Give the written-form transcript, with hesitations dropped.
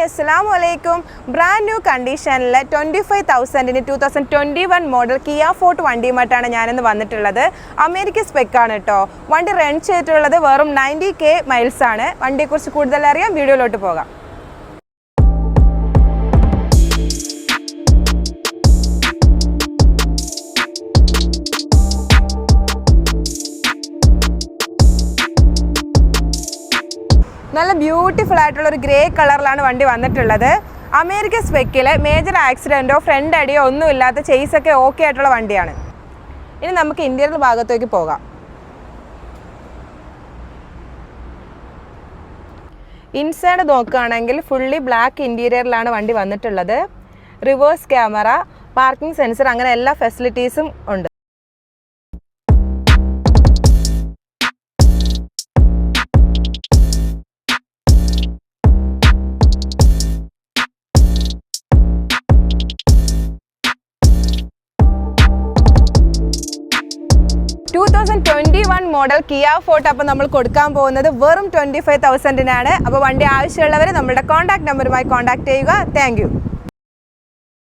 Hi അസ്സലാമലൈക്കും. Brand new കണ്ടീഷനിൽ 25,000-ന് 2021 model Kia fort വണ്ടിയുമായിട്ടാണ് ഞാനിന്ന് വന്നിട്ടുള്ളത്. അമേരിക്ക സ്പെക്കാണ് കേട്ടോ. വണ്ടി റൺ ചെയ്തിട്ടുള്ളത് വെറും 90K മൈൽസ് ആണ്. വണ്ടിയെക്കുറിച്ച് കൂടുതൽ അറിയാം, വീഡിയോയിലോട്ട് പോകാം. നല്ല ബ്യൂട്ടിഫുൾ ആയിട്ടുള്ള ഒരു ഗ്രേ കളറിലാണ് വണ്ടി വന്നിട്ടുള്ളത്. അമേരിക്ക സ്പെക്കിൽ മേജർ ആക്സിഡൻറ്റോ ഫ്രണ്ട് അടിയോ ഒന്നുമില്ലാത്ത ചേസൊക്കെ ഓക്കെ ആയിട്ടുള്ള വണ്ടിയാണ്. ഇനി നമുക്ക് ഇന്റീരിയർ ഭാഗത്തേക്ക് പോകാം. ഇൻസൈഡ് നോക്കുകയാണെങ്കിൽ ഫുള്ളി ബ്ലാക്ക് ഇൻറ്റീരിയറിലാണ് വണ്ടി വന്നിട്ടുള്ളത്. റിവേഴ്സ് ക്യാമറ, പാർക്കിംഗ് സെൻസർ, അങ്ങനെ എല്ലാ ഫെസിലിറ്റീസും ഉണ്ട്. മോഡൽ കിയ ഫോർട്ട് അപ്പോൾ നമ്മൾ കൊടുക്കാൻ പോകുന്നത് വെറും 25,000-നാണ്. അപ്പോൾ വണ്ടി ആവശ്യമുള്ളവർ നമ്മുടെ കോൺടാക്ട് നമ്പറുമായി കോൺടാക്ട് ചെയ്യുക. Thank you.